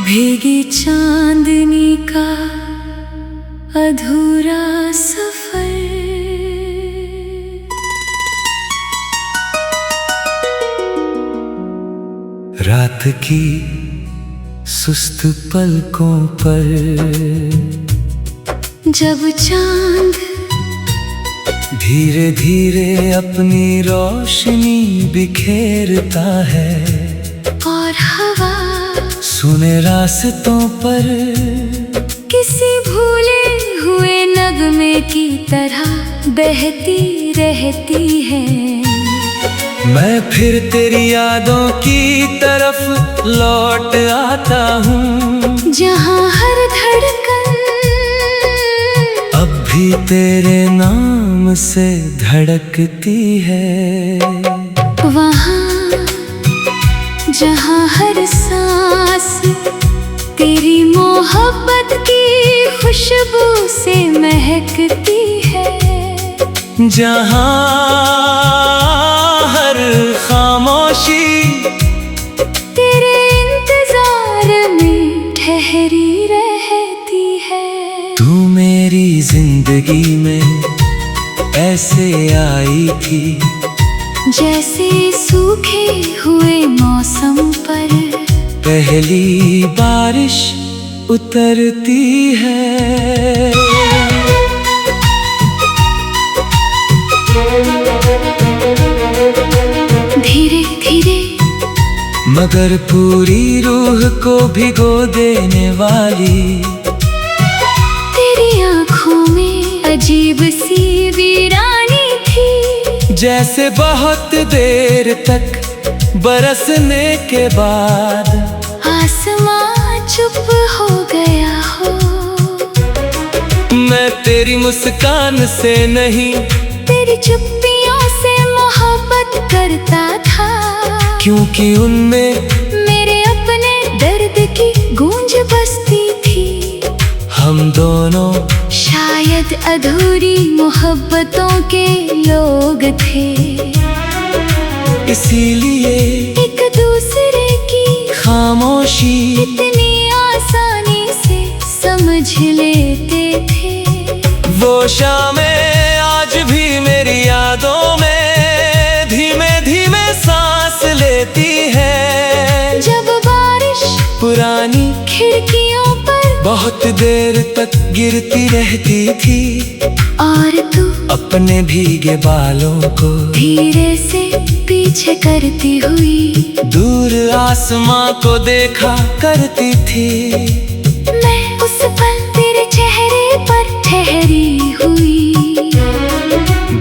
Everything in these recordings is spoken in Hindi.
भीगी चांदनी का अधूरा सफर, रात की सुस्त पलकों पर जब चांद धीरे धीरे अपनी रोशनी बिखेरता है और हवा सुने रास्तों पर किसी भूले हुए नगमे की तरह बहती रहती है। मैं फिर तेरी यादों की तरफ लौट आता हूँ, जहाँ हर धड़कन अब भी तेरे नाम से धड़कती है। वहाँ जहाँ हर सांस तेरी मोहब्बत की खुशबू से महकती है, जहाँ हर खामोशी तेरे इंतजार में ठहरी रहती है। तू मेरी जिंदगी में ऐसे आई थी जैसे सूखे हुए मौसम पर पहली बारिश उतरती है। धीरे धीरे मगर पूरी रूह को भिगो देने वाली तेरी आँखों में अजीब सी वीरानी थी, जैसे बहुत देर तक बरसने के बाद आसमां चुप हो गया हो। मैं तेरी मुस्कान से नहीं तेरी चुप्पियों से मोहब्बत करता था, क्योंकि उनमें मेरे अपने दर्द की गूंज बसती थी। हम दोनों शायद अधूरी मोहब्बतों के लोग थे, इसीलिए एक दूसरे की खामोशी इतनी आसानी से समझ लेते थे। वो शामें आज भी मेरी यादों में धीमे धीमे सांस लेती है, जब बारिश पुरानी खिड़कियों पर बहुत देर तक गिरती रहती थी और तू अपने भीगे बालों को धीरे से पीछे करती हुई दूर आसमां को देखा करती थी। मैं उस पल तेरे चेहरे पर ठहरी हुई,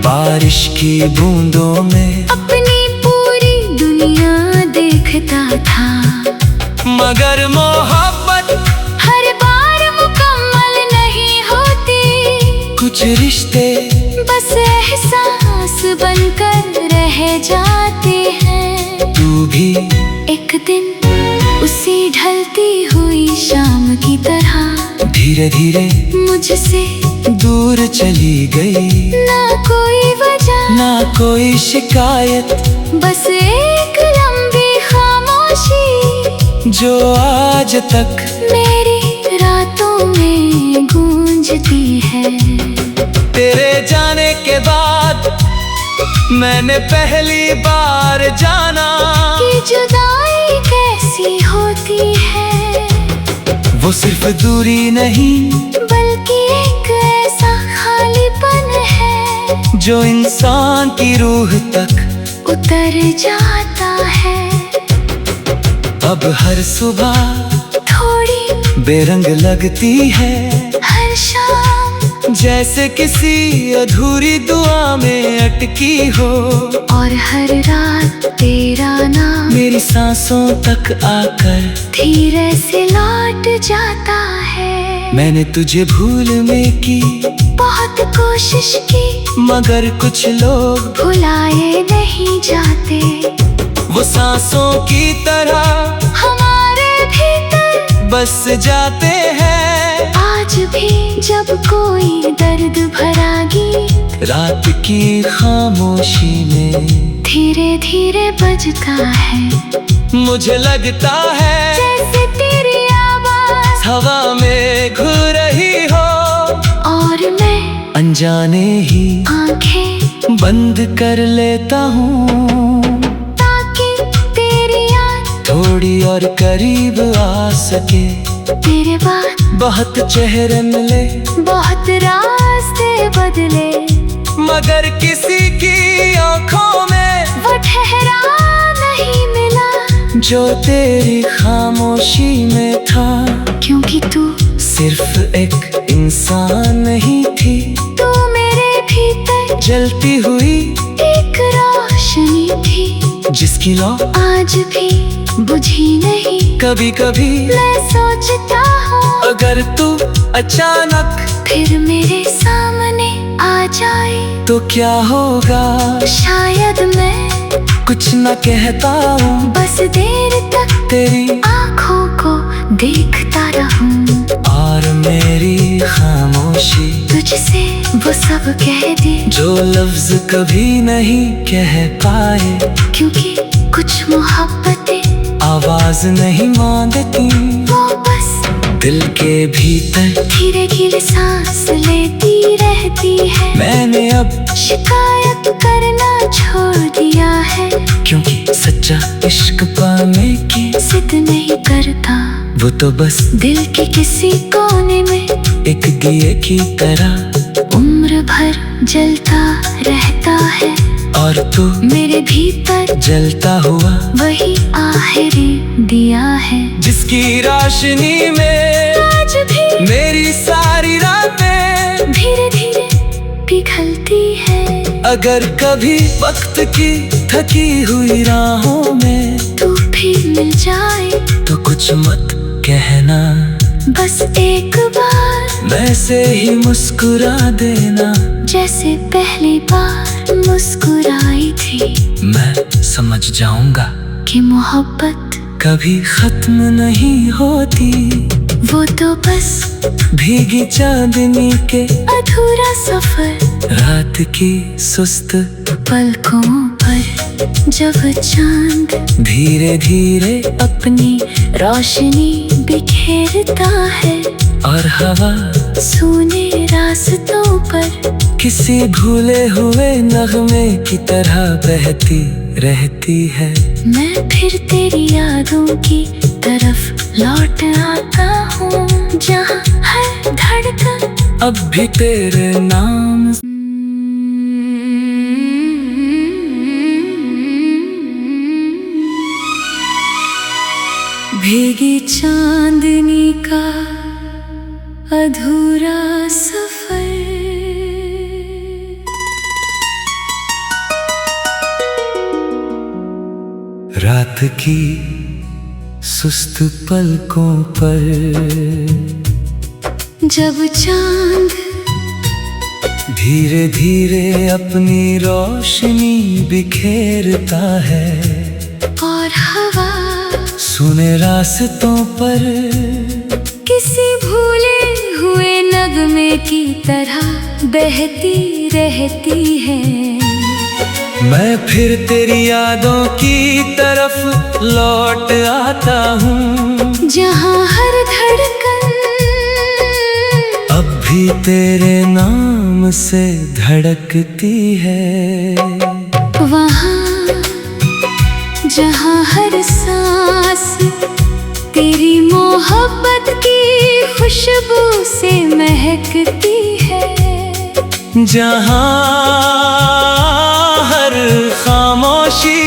बारिश की बूंदों में अपनी पूरी दुनिया देखता था। मगर मोहब्बत हर बार मुकम्मल नहीं होती, कुछ रिश्ते बस एहसास बनकर रह जाते हैं। तू भी एक दिन उसी ढलती हुई शाम की तरह धीरे धीरे मुझसे दूर चली गई, ना कोई वजह ना कोई शिकायत, बस एक लंबी खामोशी जो आज तक मेरी रातों में गूंजती है। तेरे जाने के बाद मैंने पहली बार जाना कि जुदाई कैसी होती है, वो सिर्फ दूरी नहीं बल्कि एक ऐसा खालीपन है जो इंसान की रूह तक उतर जाता है। अब हर सुबह थोड़ी बेरंग लगती है, हर शाम जैसे किसी अधूरी दुआ में अटकी हो, और हर रात तेरा नाम मेरी सांसों तक आकर धीरे से लौट जाता है। मैंने तुझे भूलने की बहुत कोशिश की, मगर कुछ लोग भुलाए नहीं जाते, वो सांसों की तरह हमारे भीतर बस जाते हैं। आज भी जब कोई दर्द भरा गीत रात की खामोशी में धीरे धीरे बजता है, मुझे लगता है जैसे तेरी हवा में घुल रही हो, और मैं अनजाने ही आंखें बंद कर लेता हूँ, ताकि तेरी याद थोड़ी और करीब आ सके। तेरे बाद बहुत चेहरे मिले, बहुत रास्ते बदले, मगर किसी की आंखों में वो ठहरा नहीं मिला जो तेरी खामोशी में था। क्योंकि तू सिर्फ एक इंसान नहीं थी, तू मेरे भीतर जलती हुई एक रोशनी थी, जिसकी लौ आज भी बुझी नहीं। कभी कभी मैं सोचता हूँ अगर तू अचानक फिर मेरे सामने आ जाए तो क्या होगा। शायद मैं कुछ न कहता हूँ, बस देर तक तेरी आँखों को देखता रहूं, और मेरी खामोशी तुझसे वो सब कह दे जो लफ्ज कभी नहीं कह पाए। क्योंकि कुछ मोहब्बतें आवाज नहीं मांगती, वो बस दिल के भीतर धीरे धीरे सांस लेती रहती है। मैंने अब शिकायत करना छोड़ दिया है, क्योंकि सच्चा इश्क पाने की जिद नहीं करता, वो तो बस दिल के किसी कोने में एक दिए की तरह उम्र भर जलता रहता है। और तू मेरे भीतर जलता हुआ वही आखिरी दिया है, जिसकी रोशनी में आज भी मेरी सारी रातें धीरे धीरे पिघलती है। अगर कभी वक्त की थकी हुई राहों में तू भी मिल जाए तो कुछ मत कहना, बस एक बार वैसे ही मुस्कुरा देना जैसे पहली बार मुस्कुराई थी। मैं समझ जाऊंगा कि मोहब्बत कभी खत्म नहीं होती, वो तो बस भीगी चांदनी के अधूरा सफर, रात की सुस्त पलकों पर जब चांद धीरे धीरे अपनी रोशनी बिखेरता है, और हवा सूने रास्तों पर किसी भूले हुए नगमे की तरह बहती रहती है। मैं फिर तेरी यादों की तरफ लौट आता हूँ, जहाँ हर धड़कन अब भी तेरे नाम भीगी चांदनी का अधूरा सफर। रात की सुस्त पलकों पर जब चांद धीरे धीरे अपनी रोशनी बिखेरता है, और हवा सुने रास्तों पर किसी भूले हुए नगमे की तरह बहती रहती है। मैं फिर तेरी यादों की तरफ लौट आता हूँ, जहाँ हर धड़कन अब भी तेरे नाम से धड़कती है। वहाँ जहाँ हर सांस तेरी मोहब्बत की खुशबू से महकती है, जहाँ हर खामोशी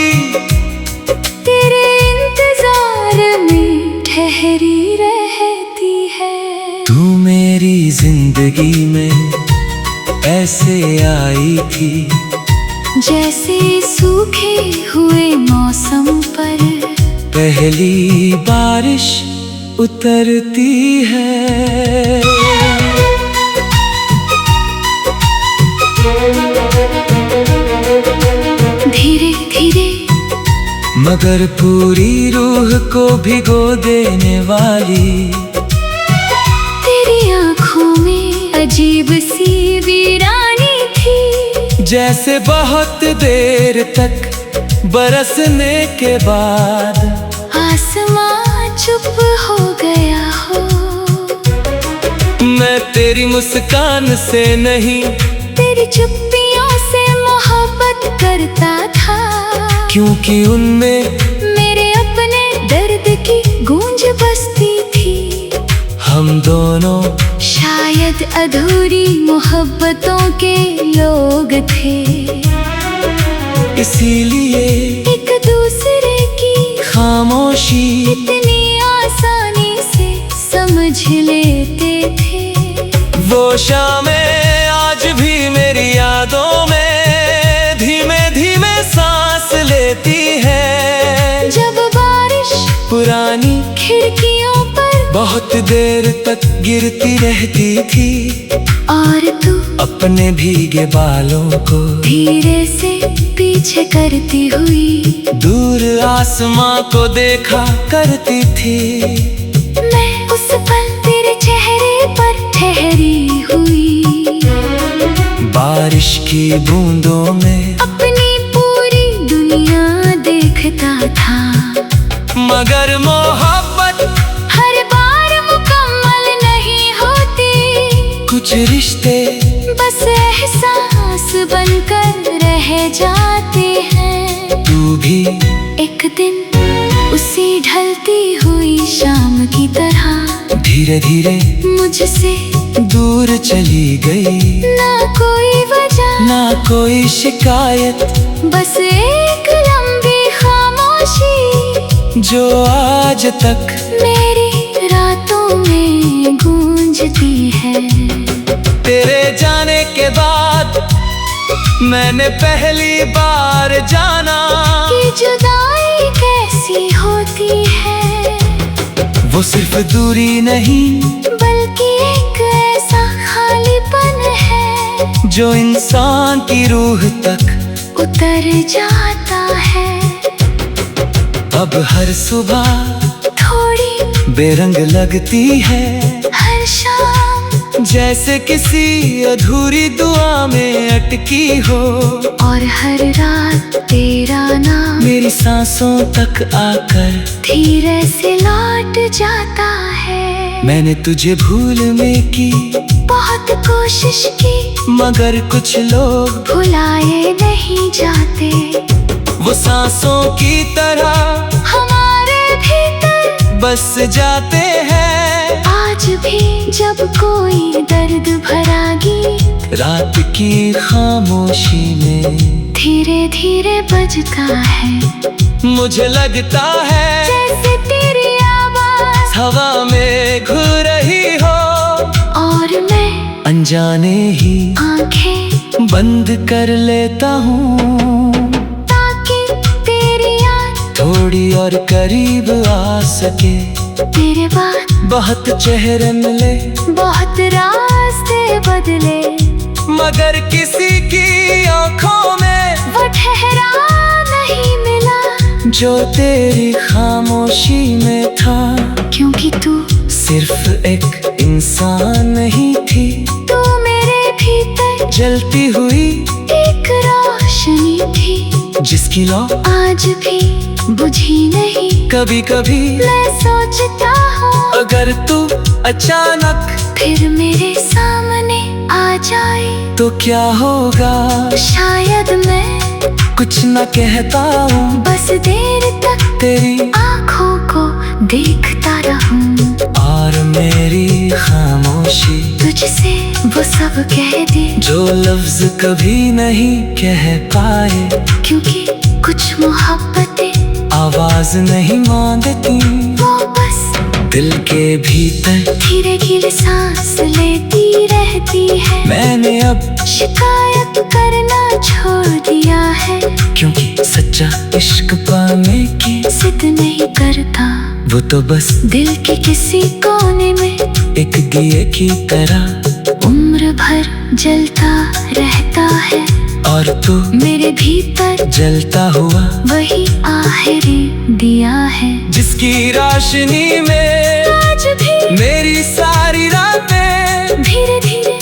तेरे इंतजार में ठहरी रहती है। तू मेरी जिंदगी में ऐसे आई थी जैसे सूखे हुए मौसम पर पहली बारिश उतरती है। धीरे धीरे मगर पूरी रूह को भिगो देने वाली तेरी आँखों में अजीब सी वीरानी थी, जैसे बहुत देर तक बरसने के बाद आसमां चुप हो गया हो। मैं तेरी मुस्कान से नहीं, तेरी चुप्पियों से मोहब्बत करता था, क्योंकि उनमें मेरे अपने दर्द की गूंज बसती थी। हम दोनों शायद अधूरी मोहब्बतों के लोग थे, इसीलिए एक दूसरे की खामोशी इतनी आसानी से समझ लेते थे। वो शामें आज भी मेरी यादों में धीमे धीमे सांस लेती है। जब बारिश पुरानी खिड़कियों पर बहुत देर तक गिरती रहती थी, और तू अपने भीगे बालों को धीरे से पीछे करती हुई दूर आसमां को देखा करती थी। मैं उस पल तेरे चेहरे पर ठहरी हुई, बारिश की बूंदों में अपनी पूरी दुनिया देखता था। मगर मोहब्बत हर बार मुकम्मल नहीं होती, कुछ रिश्ते बस एहसास बनकर रह जाते हैं। तू भी एक दिन उसी ढलती हुई शाम की तरह धीरे धीरे मुझसे दूर चली गई। ना कोई वजह ना कोई शिकायत, बस एक लंबी खामोशी जो आज तक मेरी रातों में गूंजती है। तेरे जाने के बाद मैंने पहली बार जाना कि जुदाई कैसी होती है, वो सिर्फ दूरी नहीं बल्कि एक ऐसा खालीपन है जो इंसान की रूह तक उतर जाता है। अब हर सुबह थोड़ी बेरंग लगती है, हर शाम जैसे किसी अधूरी दुआ में अटकी हो, और हर रात तेरा नाम मेरी सांसों तक आकर धीरे से लौट जाता है। मैंने तुझे भूलने की बहुत कोशिश की, मगर कुछ लोग भुलाए नहीं जाते। वो सांसों की तरह हमारे भीतर बस जाते हैं। आज भी जब कोई दर्द भरा गीत रात की खामोशी में धीरे धीरे बजता है, मुझे लगता है जैसे तेरी आवाज हवा में घुल रही हो, और मैं अनजाने ही आंखें बंद कर लेता हूँ, ताकि तेरी याद थोड़ी और करीब आ सके। तेरे बाद बहुत चेहरे मिले, बहुत रास्ते बदले, मगर किसी की आंखों में वो ठहरा नहीं मिला जो तेरी खामोशी में था। क्योंकि तू सिर्फ एक इंसान नहीं थी, तू मेरे भीतर जलती हुई एक रोशनी थी, जिसकी लौ आज भी बुझी नहीं। कभी कभी मैं सोचता हूँ अगर तू अचानक फिर मेरे सामने आ जाए तो क्या होगा, शायद मैं कुछ न कहता हूँ, बस देर तक तेरी आँखों को देखता रहूं, और मेरी खामोशी तुझसे वो सब कह दे जो लफ्ज कभी नहीं कह पाए, क्योंकि कुछ मोहब्बतें आवाज नहीं मांगती, वो बस दिल के भीतर धीरे धीरे सांस लेती रहती है। मैंने अब शिकायत करना छोड़ दिया है, क्योंकि सच्चा इश्क पाने की जिद नहीं करता, वो तो बस दिल के किसी कोने में एक दिए की तरह उम्र भर जलता रहता है, और तू मेरे भीतर जलता हुआ वही आखिरी दिया है, जिसकी रोशनी में आज भी मेरी सारी रातें धीरे धीरे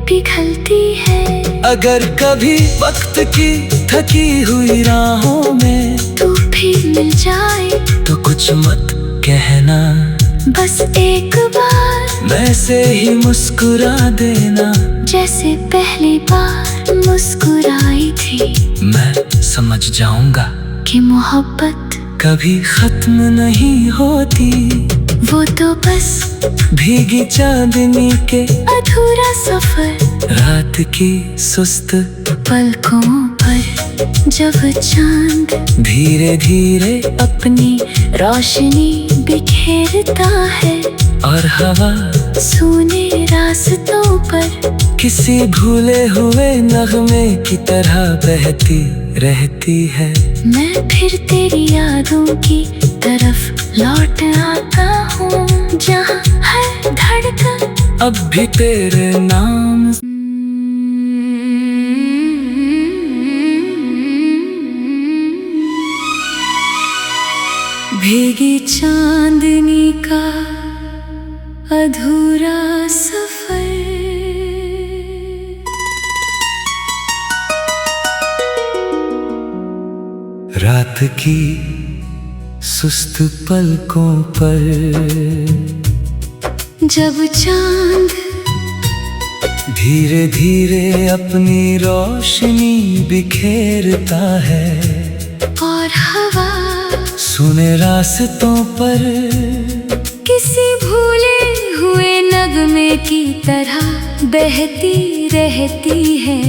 पिघलती है। अगर कभी वक्त की थकी हुई राहों में तू भी मिल जाए तो कुछ मत कहना, बस एक बार वैसे ही मुस्कुरा देना जैसे पहली बार मुस्कुराई थी। मैं समझ जाऊंगा कि मोहब्बत कभी खत्म नहीं होती। वो तो बस भीगी चांदनी के अधूरा सफर, रात की सुस्त पलकों पर जब चांद धीरे धीरे अपनी रोशनी बिखेरता है और हवा सूने रास्तों पर किसी भूले हुए नगमे की तरह बहती रहती है। मैं फिर तेरी यादों की तरफ लौट आता हूँ, जहाँ हर धड़कन अब भी तेरे नाम भीगी चांदनी का अधूरा सफर। रात की सुस्त पलकों पर जब चांद धीरे धीरे अपनी रोशनी बिखेरता है और हवा सुने रास्तों पर किसी भूले हुए नगमे की तरह बहती रहती है।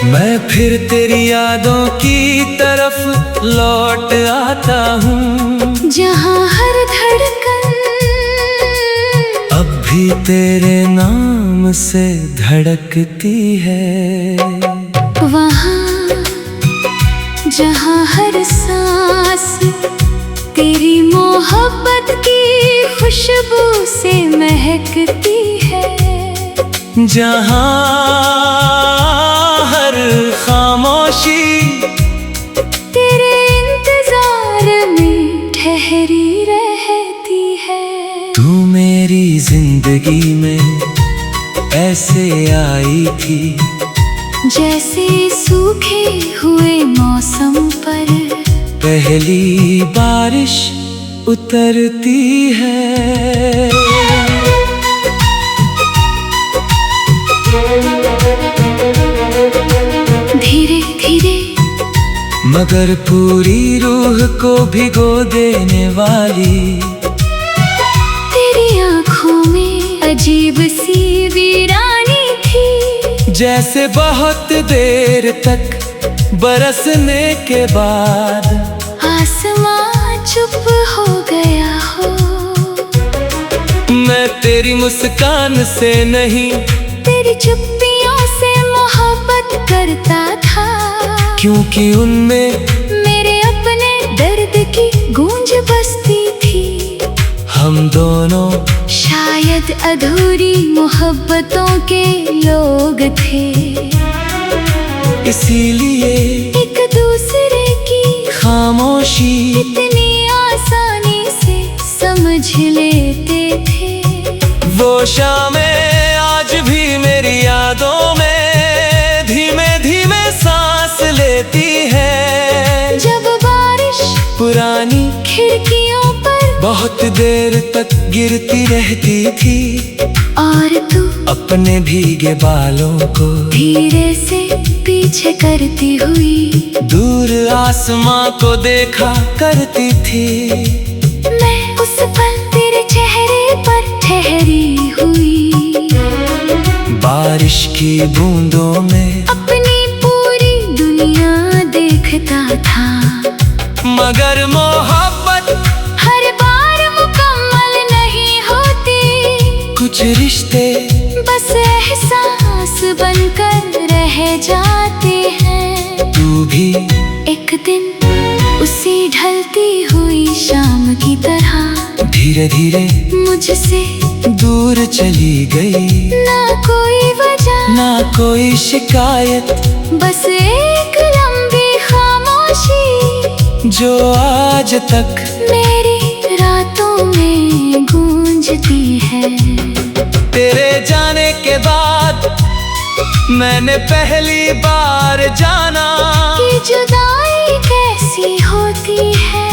मैं फिर तेरी यादों की तरफ लौट आता हूँ, जहाँ हर धड़कन अब भी तेरे नाम से धड़कती है। वहाँ जहाँ हर सांस तेरी मोहब्बत की खुशबू से महकती है, जहाँ हर खामोशी तेरे इंतजार में ठहरी रहती है। तू मेरी जिंदगी में ऐसे आई थी जैसे सूखे हुए मौसम पर पहली बारिश उतरती है। धीरे धीरे मगर पूरी रूह को भिगो देने वाली तेरी आँखों में अजीब सी वीरानी थी, जैसे बहुत देर तक बरसने के बाद आसमां चुप हो गया हो। मैं तेरी मुस्कान से नहीं तेरी चुप्पियों से मोहब्बत करता था, क्योंकि उनमें मेरे अपने दर्द की गूंज बसती थी। हम दोनों शायद अधूरी मोहब्बतों के लोग थे, इसीलिए एक दूसरे की खामोशी इतनी आसानी से समझ लेते थे। वो शामें आज भी मेरी यादों में धीमे धीमे सांस लेती है। जब बारिश पुरानी खिड़कियों पर बहुत देर तक गिरती रहती थी और तू अपने भीगे बालों को धीरे से पीछे करती हुई दूर आसमां को देखा करती थी। मैं उस पल तेरे चेहरे पर ठहरी हुई, बारिश की बूंदों में अपनी पूरी दुनिया देखता था। मगर मोहब्बत हर बार मुकम्मल नहीं होती, कुछ रिश्ते बस एहसास बनकर रह जाते हैं। तू भी एक दिन उसी ढलती हुई शाम की तरह धीरे धीरे मुझसे दूर चली गई, ना कोई वजह ना कोई शिकायत, बस एक लंबी खामोशी जो आज तक मेरी रातों में गूंजती है। तेरे जाने के बाद मैंने पहली बार जाना कि जुदाई कैसी होती है।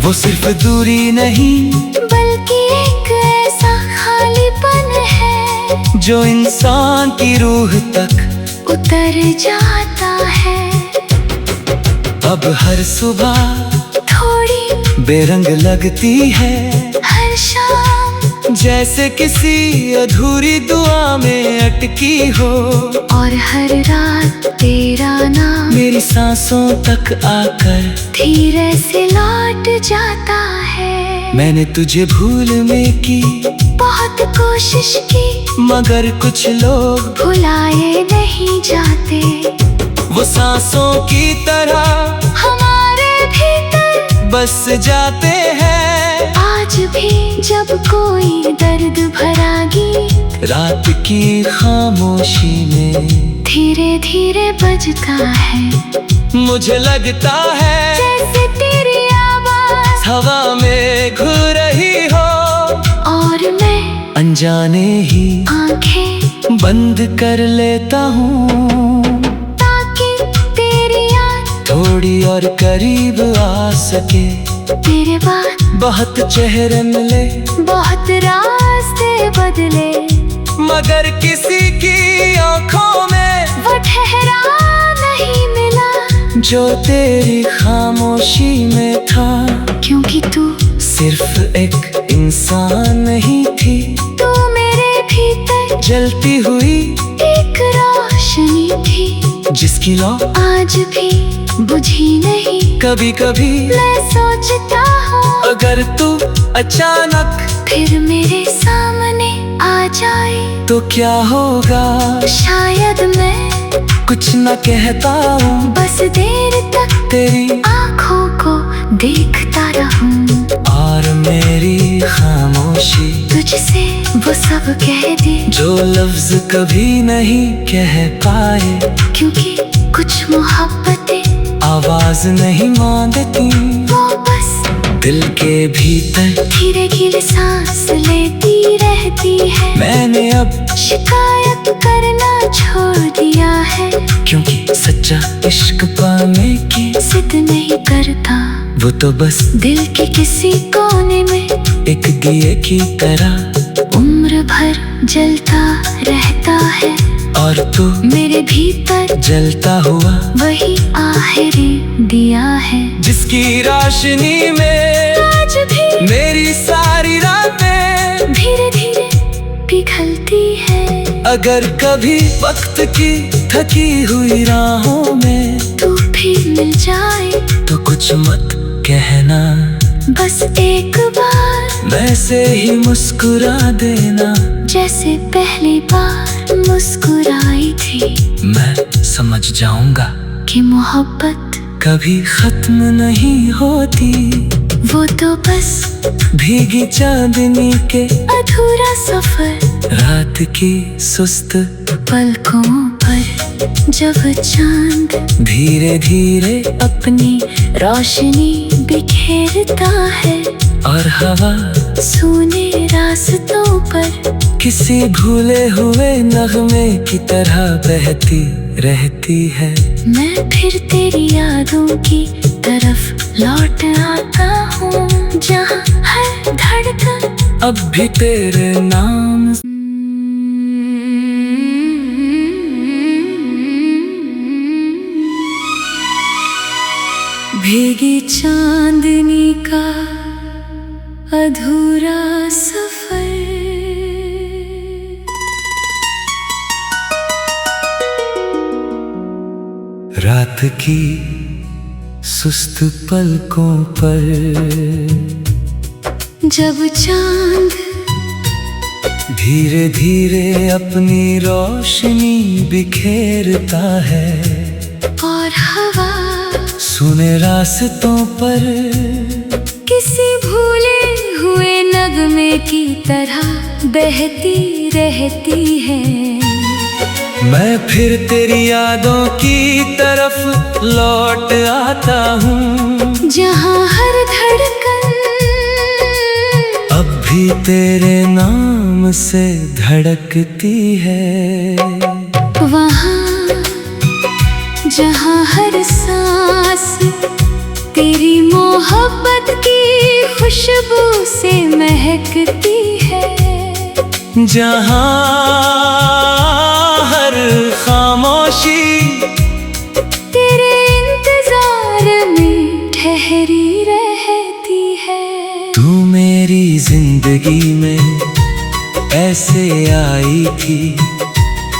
वो वो सिर्फ दूरी नहीं, बल्कि एक ऐसा खालीपन है जो इंसान की रूह तक उतर जाता है। अब हर सुबह थोड़ी बेरंग लगती है, हर शाम जैसे किसी अधूरी दुआ में अटकी हो। और हर रात तेरा नाम मेरी सांसों तक आकर धीरे से लौट जाता है। मैंने तुझे भूलने की बहुत कोशिश की, मगर कुछ लोग भुलाए नहीं जाते। वो सांसों की तरह हमारे भीतर बस जाते हैं। आज भी जब कोई दर्द भरा गीत रात की खामोशी में धीरे धीरे बजता है, मुझे लगता है जैसे तेरी आवाज हवा में घुल रही हो। और मैं अनजाने ही आंखें बंद कर लेता हूँ, ताकि तेरी याद थोड़ी और करीब आ सके। तेरे बाद बहुत चेहरे मिले, बहुत रास्ते बदले, मगर किसी की आंखों में वो ठहरा नहीं मिला जो तेरी खामोशी में था। क्योंकि तू सिर्फ एक इंसान नहीं थी, तू मेरे भीतर जलती हुई एक रोशनी थी, जिसकी लौ आज भी बुझी नहीं। कभी कभी मैं सोचता हूँ अगर तू अचानक फिर मेरे सामने आ जाए तो क्या होगा। शायद मैं कुछ न कहता हूँ, बस देर तक तेरी आँखों को देखता रहूं और मेरी खामोशी तुझसे वो सब कह दे जो लफ्ज कभी नहीं कह पाए। क्योंकि कुछ मोहब्बतें आवाज नहीं मांगती, वो बस दिल के भीतर धीरे धीरे सांस लेती रहती है। मैंने अब शिकायत करना छोड़ दिया है, क्योंकि सच्चा इश्क पाने की जिद नहीं करता। वो तो बस दिल के किसी कोने में एक दिए की तरह उम्र भर जलता रहता है। और तू मेरे भीतर जलता हुआ वही आखिरी दिया है, जिसकी रोशनी में आज भी मेरी सारी रातें धीरे धीरे पिघलती है। अगर कभी वक्त की थकी हुई राहों में तू भी मिल जाए तो कुछ मत कहना, बस एक बार वैसे ही मुस्कुरा देना जैसे पहली बार मुस्कुराई थी। मैं समझ जाऊंगा कि मोहब्बत कभी खत्म नहीं होती, वो तो बस भीगी चांदनी के अधूरा सफर। रात की सुस्त पलकों पर जब चांद धीरे धीरे अपनी रोशनी बिखेरता है और हवा सूने रास्तों पर किसी भूले हुए नगमे की तरह बहती रहती है। मैं फिर तेरी यादों की तरफ लौट आता हूँ, जहाँ हर धड़कन अब भी तेरे नाम भीगी चांदनी का अधूरा सफर। रात की सुस्त पलकों पर जब चांद धीरे धीरे अपनी रोशनी बिखेरता है और हवा सुने रास्तों पर किसी भूले हुए नगमे की तरह बहती रहती है। मैं फिर तेरी यादों की तरफ लौट आता हूँ, जहाँ हर धड़कन अब भी तेरे नाम से धड़कती है। वहाँ जहाँ हर सांस तेरी मोहब्बत की खुशबू से महकती है। जहाँ हर खामोशी तेरे इंतजार में ठहरी रहती है। तू मेरी जिंदगी में ऐसे आई थी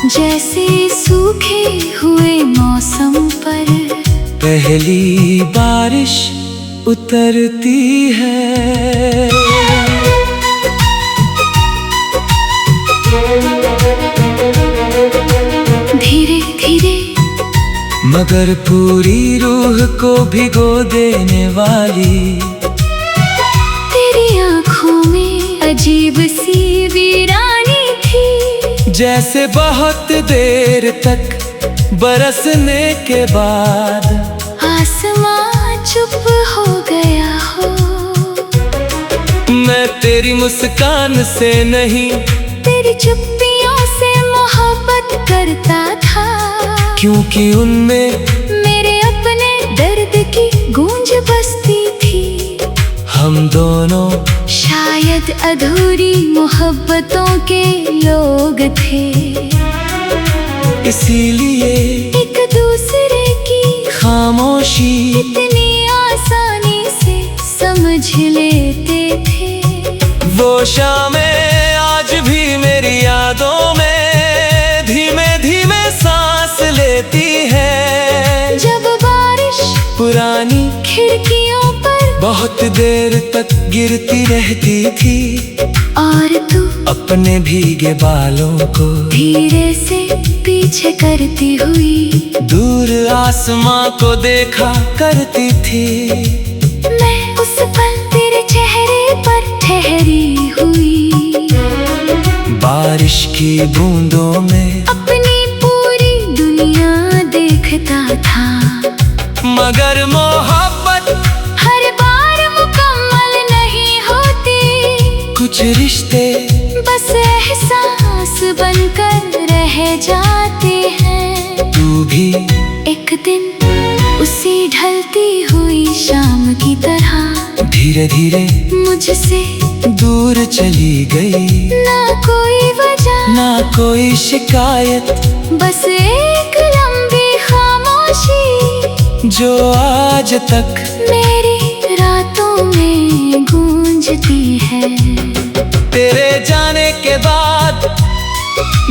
जैसे सूखे हुए मौसम पर पहली बारिश उतरती है। धीरे धीरे मगर पूरी रूह को भिगो देने वाली तेरी आँखों में अजीब सी वीरानी थी। जैसे बहुत देर तक बरसने के बाद आसमां चुप हो गया हो। मैं तेरी मुस्कान से नहीं तेरी चुप्पियों से मोहब्बत करता था, क्योंकि उनमें मेरे अपने दर्द की गूंज बसती थी। हम दोनों शायद अधूरी मोहब्बतों के लोग थे, इसीलिए एक दूसरे की खामोशी इतनी आसानी से समझ लेते थे। वो शामें आज भी मेरी यादों में धीमे धीमे सांस लेती है। जब बारिश पुरानी खिड़कियों पर बहुत देर तक गिरती रहती थी और तू अपने भीगे बालों को धीरे से पीछे करती हुई दूर आसमां को देखा करती थी। मैं उस पल तेरे चेहरे पर ठहरी हुई, बारिश की बूंदों में अपनी पूरी दुनिया देखता था। मगर मोहब्बत हर बार मुकम्मल नहीं होती, कुछ रिश्ते बस एहसास बनकर रह जाते हैं। तू भी एक दिन उसी ढलती हुई शाम की तरह धीरे धीरे मुझसे दूर चली गई। ना कोई वजह ना कोई शिकायत, बस एक लंबी खामोशी जो आज तक मेरी रातों में गूंजती है। तेरे जाने के बाद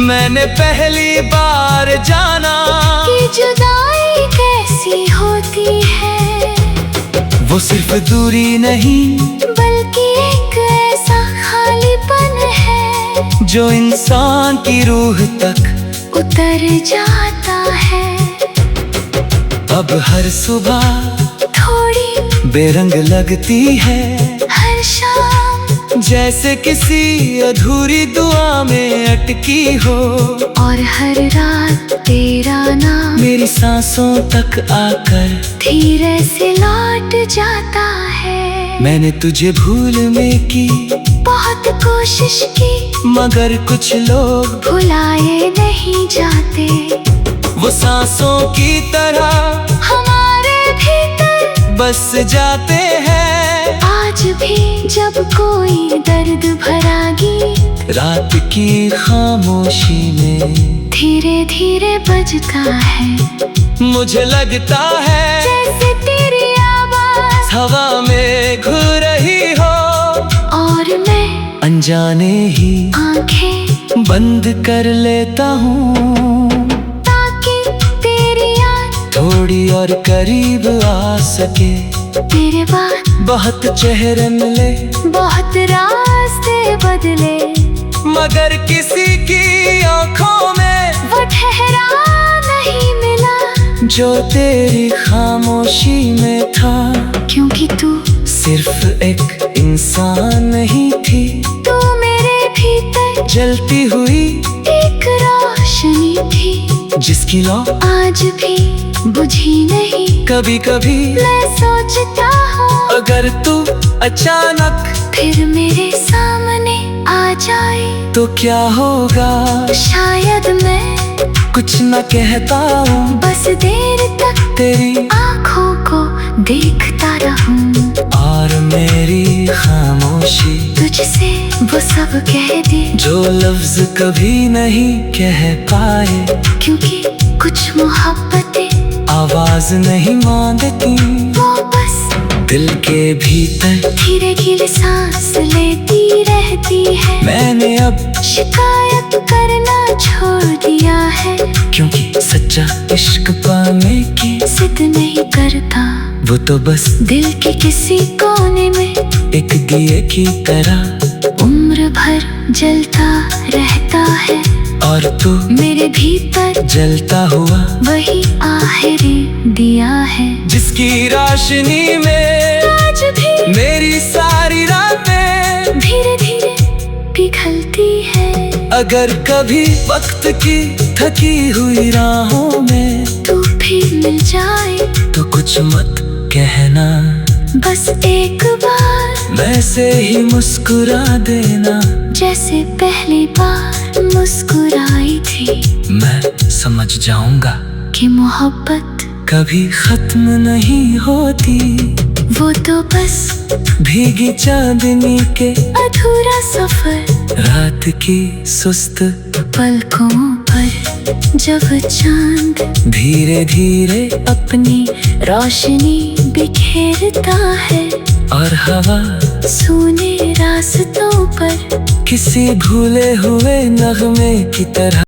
मैंने पहली बार जाना कि जुदाई कैसी होती है। वो सिर्फ दूरी नहीं बल्कि एक ऐसा खालीपन है जो इंसान की रूह तक उतर जाता है। अब हर सुबह थोड़ी बेरंग लगती है, हर शाम जैसे किसी अधूरी दुआ में अटकी हो। और हर रात तेरा नाम मेरी सांसों तक आकर धीरे से लौट जाता है। मैंने तुझे भूलने की बहुत कोशिश की मगर कुछ लोग भुलाए नहीं जाते। वो सांसों की तरह हमारे भीतर बस जाते हैं। आज भी जब कोई दर्द भरा गीत रात की खामोशी में धीरे धीरे बजता है, मुझे लगता है जैसे तेरी आवाज हवा में घुल रही हो। और मैं अनजाने ही आंखें बंद कर लेता हूँ ताकि तेरी याद थोड़ी और करीब आ सके। तेरे बाद बहुत चेहरे मिले बहुत रास्ते बदले, मगर किसी की आंखों में वो ठहरा नहीं मिला जो तेरी खामोशी में था। क्योंकि तू सिर्फ एक इंसान नहीं थी, तू मेरे भीतर जलती हुई एक रोशनी थी जिसकी लौ आज भी बुझी नहीं। कभी कभी मैं सोचता हूँ अगर तू अचानक फिर मेरे सामने आ जाए तो क्या होगा। शायद मैं कुछ न कहता हूँ, बस देर तक तेरी आँखों को देखता खामोशी तुझसे वो सब कह दे जो लफ्ज कभी नहीं कह पाए, क्योंकि कुछ मोहब्बतें आवाज नहीं मांगती, वो बस दिल के भीतर धीरे धीरे सांस लेती रहती है। मैंने अब शिकायत करना छोड़ दिया है, क्योंकि सच्चा इश्क पाने की जिद नहीं करता, वो तो बस दिल के किसी कोने में एक दिए की तरह उम्र भर जलता रहता है। और तू मेरे भीतर जलता हुआ वही आखिरी दिया है, जिसकी रोशनी में आज भी मेरी सारी रातें धीरे धीरे पिघलती है। अगर कभी वक्त की थकी हुई राहों में तू भी मिल जाए तो कुछ मत कहना, बस एक बार वैसे ही मुस्कुरा देना जैसे पहली बार मुस्कुराई थी। मैं समझ जाऊंगा कि मोहब्बत कभी खत्म नहीं होती, वो तो बस भीगी चांदनी के अधूरा सफर, रात की सुस्त पलकों पर जब चांद धीरे धीरे अपनी रोशनी बिखेरता है, और हवा सूने रास्तों पर किसी भूले हुए नगमे की तरह